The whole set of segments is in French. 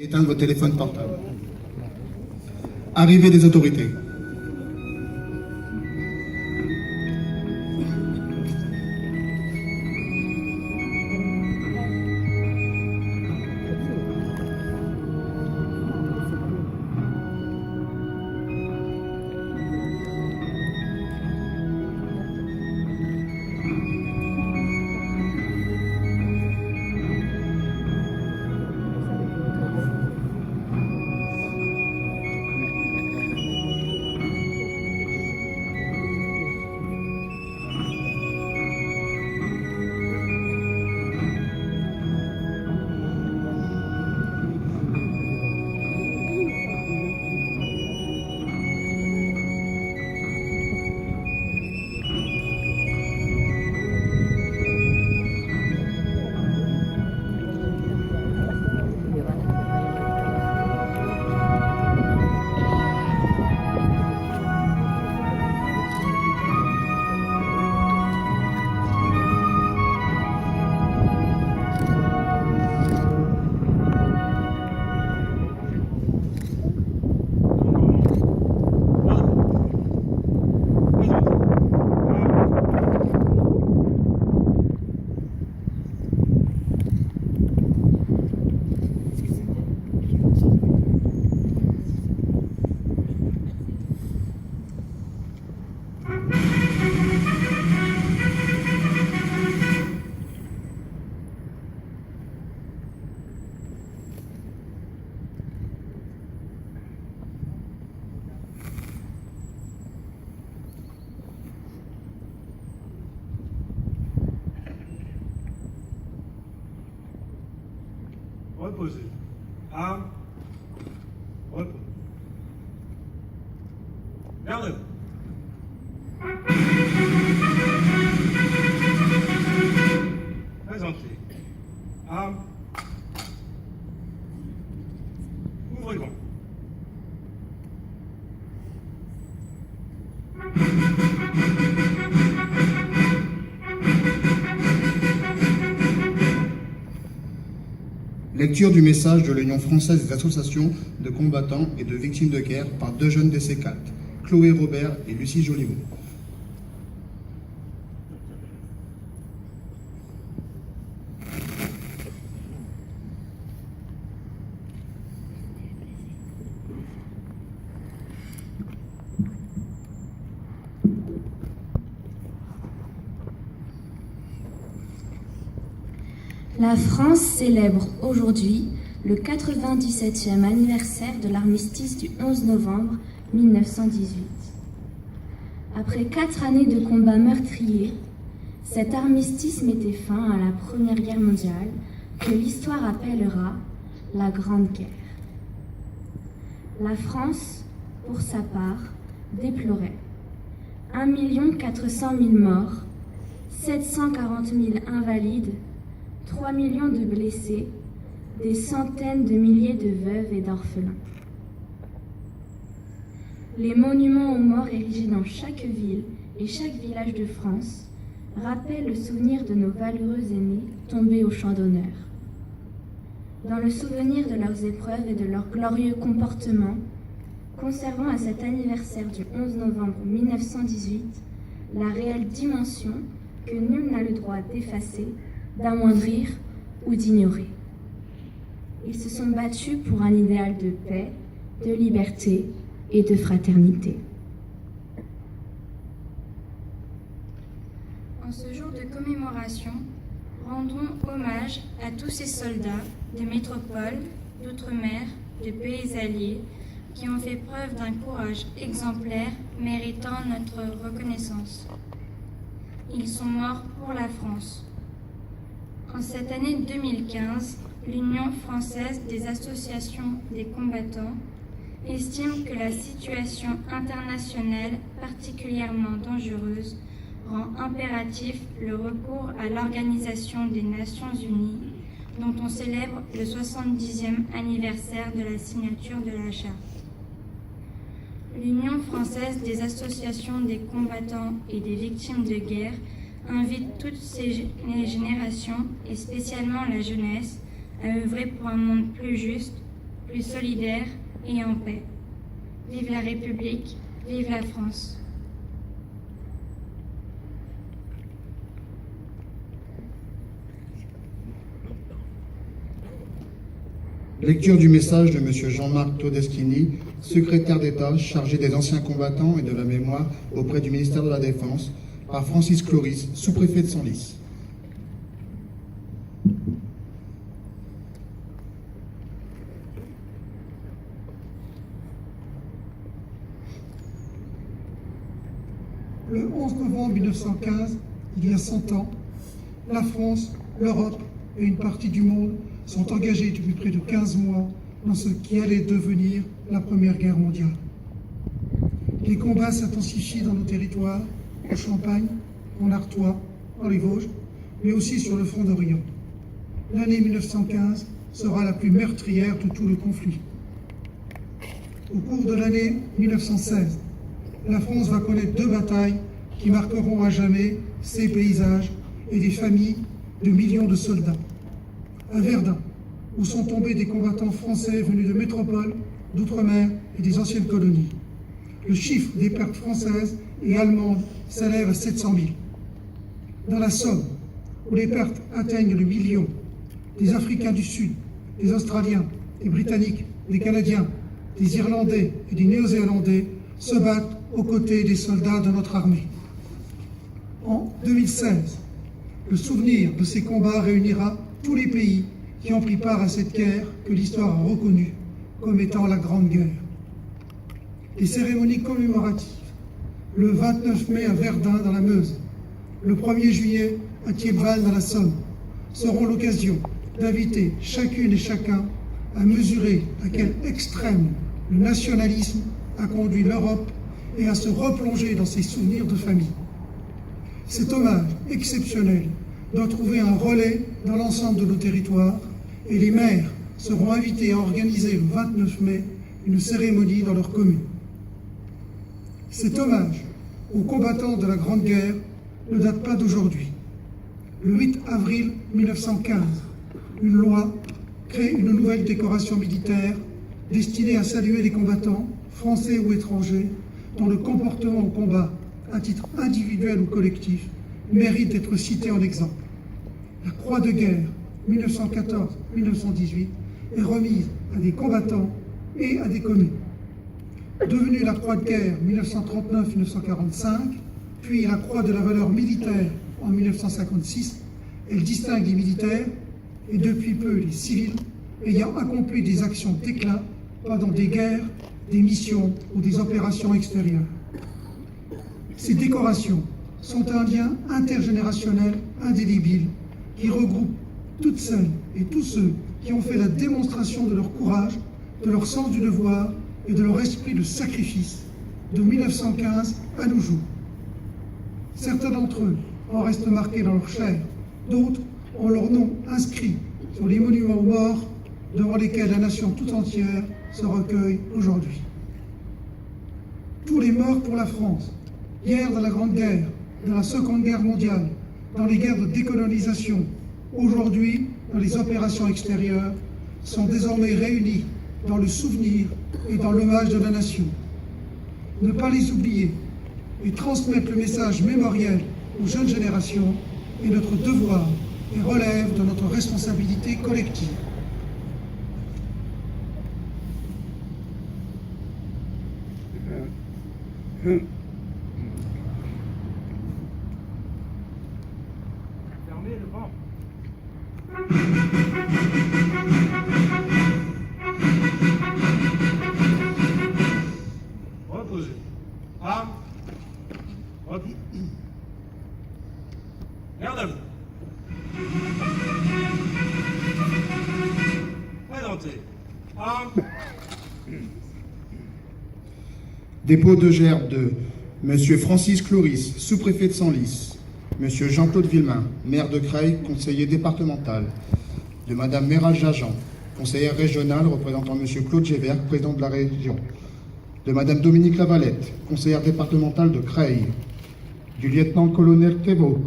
Éteindre votre téléphone portable. Arrivée des autorités. Reposez. À. Repos. Gardez-vous. Présentez. À. Ouvrez-vous. Lecture du message de l'Union française des associations de combattants et de victimes de guerre par deux jeunes DC4, Chloé Robert et Lucie Joliveau. La France célèbre aujourd'hui le 97e anniversaire de l'armistice du 11 novembre 1918. Après 4 années de combats meurtriers, cet armistice mettait fin à la Première Guerre mondiale que l'histoire appellera la Grande Guerre. La France, pour sa part, déplorait 1 400 000 morts, 740 000 invalides, 3 millions de blessés, des centaines de milliers de veuves et d'orphelins. Les monuments aux morts érigés dans chaque ville et chaque village de France rappellent le souvenir de nos valeureux aînés tombés au champ d'honneur. Dans le souvenir de leurs épreuves et de leur glorieux comportement, conservant à cet anniversaire du 11 novembre 1918 la réelle dimension que nul n'a le droit d'effacer, d'amoindrir ou d'ignorer. Ils se sont battus pour un idéal de paix, de liberté et de fraternité. En ce jour de commémoration, rendons hommage à tous ces soldats de métropole, d'outre-mer, de pays alliés qui ont fait preuve d'un courage exemplaire méritant notre reconnaissance. Ils sont morts pour la France. En cette année 2015, l'Union française des associations des combattants estime que la situation internationale particulièrement dangereuse rend impératif le recours à l'Organisation des Nations Unies, dont on célèbre le 70e anniversaire de la signature de la Charte. L'Union française des associations des combattants et des victimes de guerre invite toutes les générations, et spécialement la jeunesse, à œuvrer pour un monde plus juste, plus solidaire et en paix. Vive la République, vive la France. Lecture du message de M. Jean-Marc Todeschini, secrétaire d'État chargé des anciens combattants et de la mémoire auprès du ministère de la Défense, par Francis Cloris, sous-préfet de Senlis. Le 11 novembre 1915, il y a 100 ans, la France, l'Europe et une partie du monde sont engagés depuis près de 15 mois dans ce qui allait devenir la Première Guerre mondiale. Les combats s'intensifient dans nos territoires, en Champagne, en Artois, dans les Vosges, mais aussi sur le front d'Orient. L'année 1915 sera la plus meurtrière de tout le conflit. Au cours de l'année 1916, la France va connaître 2 batailles qui marqueront à jamais ses paysages et des familles de millions de soldats. À Verdun, où sont tombés des combattants français venus de métropoles, d'outre-mer et des anciennes colonies. Le chiffre des pertes françaises et allemandes s'élève à 700 000. Dans la Somme, où les pertes atteignent le million, des Africains du Sud, des Australiens, des Britanniques, des Canadiens, des Irlandais et des Néo-Zélandais se battent aux côtés des soldats de notre armée. En 2016, le souvenir de ces combats réunira tous les pays qui ont pris part à cette guerre que l'histoire a reconnue comme étant la Grande Guerre. Les cérémonies commémoratives, le 29 mai à Verdun dans la Meuse, le 1er juillet à Thiepval dans la Somme, seront l'occasion d'inviter chacune et chacun à mesurer à quel extrême le nationalisme a conduit l'Europe et à se replonger dans ses souvenirs de famille. Cet hommage exceptionnel doit trouver un relais dans l'ensemble de nos territoires et les maires seront invités à organiser le 29 mai une cérémonie dans leur commune. Cet hommage aux combattants de la Grande Guerre ne date pas d'aujourd'hui. Le 8 avril 1915, une loi crée une nouvelle décoration militaire destinée à saluer les combattants, français ou étrangers, dont le comportement au combat, à titre individuel ou collectif, mérite d'être cité en exemple. La Croix de guerre 1914-1918 est remise à des combattants et à des communes. Devenue la Croix de guerre 1939-1945, puis la Croix de la valeur militaire en 1956, elle distingue les militaires et depuis peu les civils ayant accompli des actions d'éclat pendant des guerres, des missions ou des opérations extérieures. Ces décorations sont un lien intergénérationnel indélébile qui regroupe toutes celles et tous ceux qui ont fait la démonstration de leur courage, de leur sens du devoir et de leur esprit de sacrifice de 1915 à nos jours. Certains d'entre eux en restent marqués dans leur chair, d'autres ont leur nom inscrit sur les monuments aux morts devant lesquels la nation tout entière se recueille aujourd'hui. Tous les morts pour la France, hier dans la Grande Guerre, dans la Seconde Guerre mondiale, dans les guerres de décolonisation, aujourd'hui dans les opérations extérieures, sont désormais réunis dans le souvenir et dans l'hommage de la nation. Ne pas les oublier et transmettre le message mémoriel aux jeunes générations est notre devoir et relève de notre responsabilité collective. Fermez le banc. Reposez. Armes. Repos. Garde à vous. Présentez. Armes. Dépôt de gerbe de M. Francis Cloris, sous-préfet de Senlis, M. Jean-Claude Villemain, maire de Creil, conseiller départemental, de Mme Méral Jajan, conseillère régionale représentant M. Claude Gévert, président de la région, de Mme Dominique Lavalette, conseillère départementale de Creil, du lieutenant-colonel Thébault,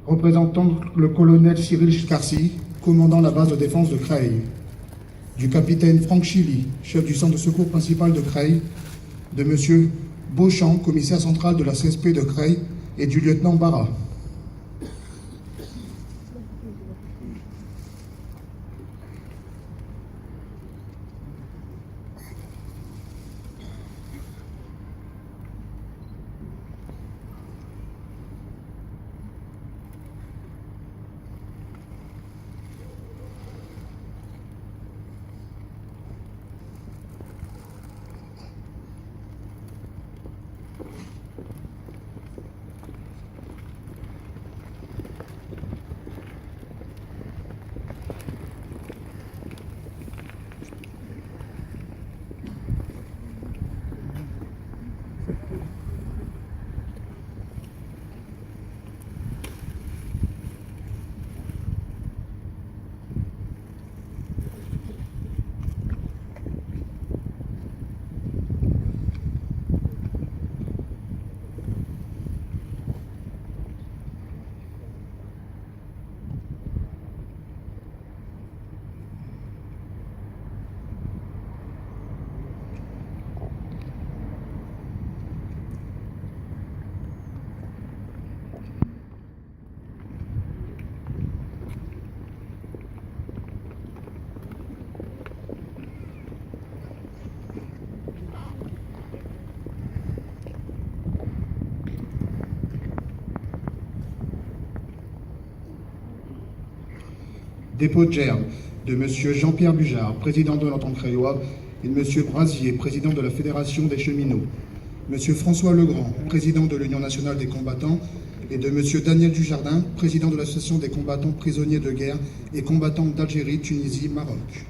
représentant le colonel Cyril Scarcy, commandant la base de défense de Creil, du capitaine Franck Chili, chef du centre de secours principal de Creil, de M. Beauchamp, commissaire central de la CSP de Creil, et du lieutenant Barra. Dépôt de gerbe de M. Jean-Pierre Bujard, président de l'entente créois, et de M. Brasier, président de la Fédération des cheminots, M. François Legrand, président de l'Union nationale des combattants, et de M. Daniel Dujardin, président de l'Association des combattants prisonniers de guerre et combattants d'Algérie, Tunisie, Maroc.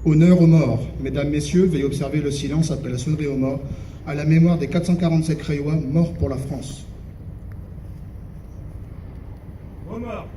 Honneur aux morts. Mesdames, Messieurs, veuillez observer le silence après la sonnerie aux morts, à la mémoire des 447 Créois morts pour la France. Aux morts.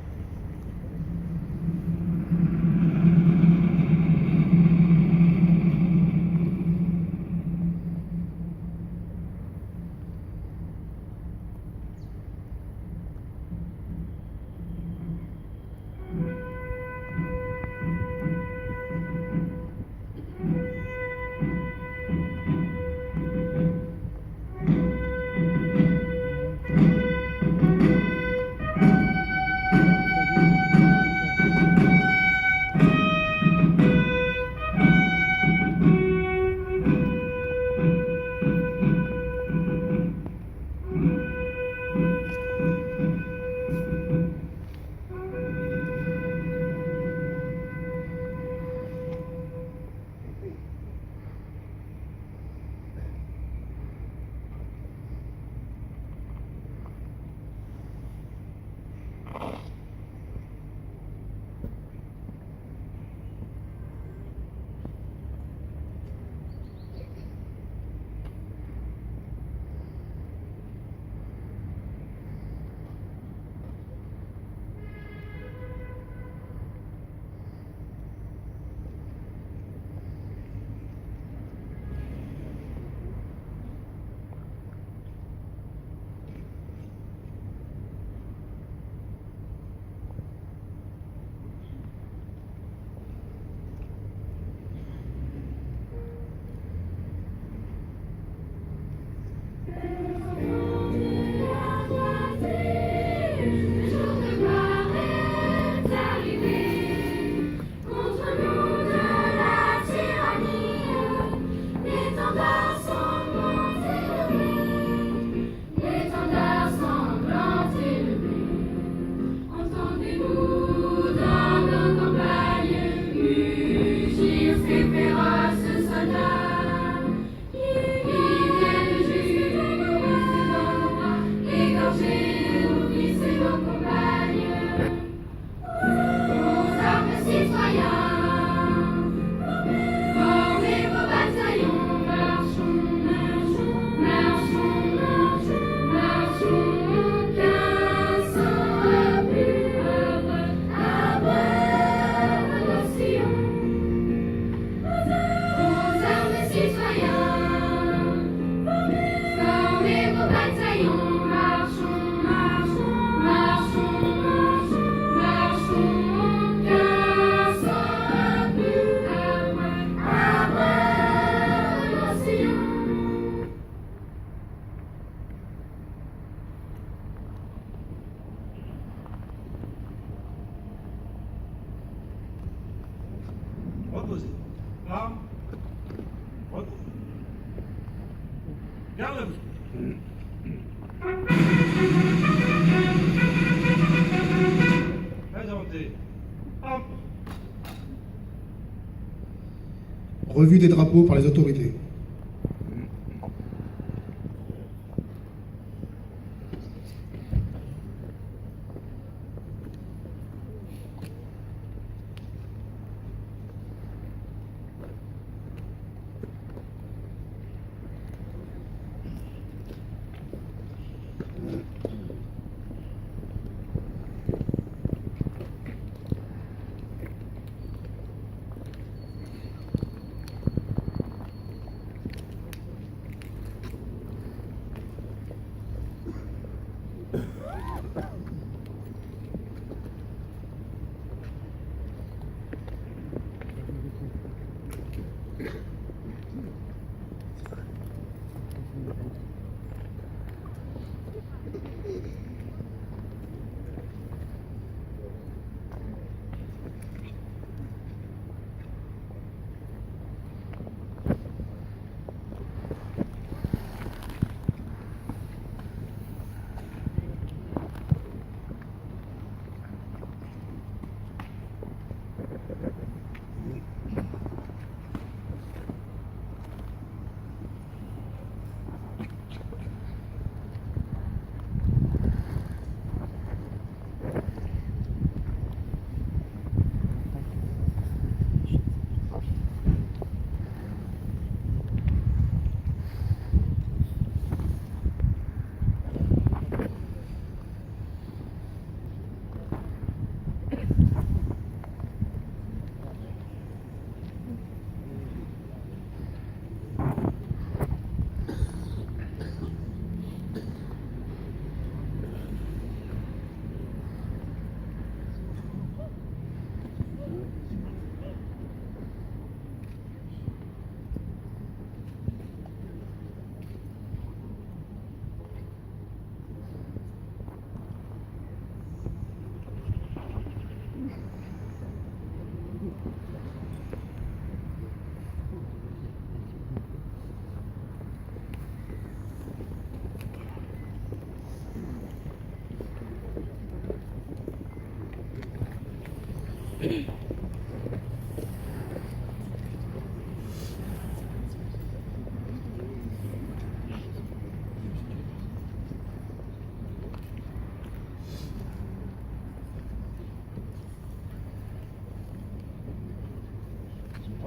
Reposez. Armes. Repos. Garde à vous. Présentez. Armes. Revue des drapeaux par les autorités.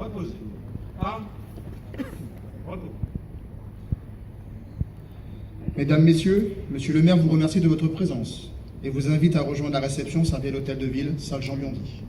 Reposez. Armes. Repos. Mesdames, Messieurs, Monsieur le maire vous remercie de votre présence et vous invite à rejoindre la réception servie à l'hôtel de ville, salle Jean Biondi.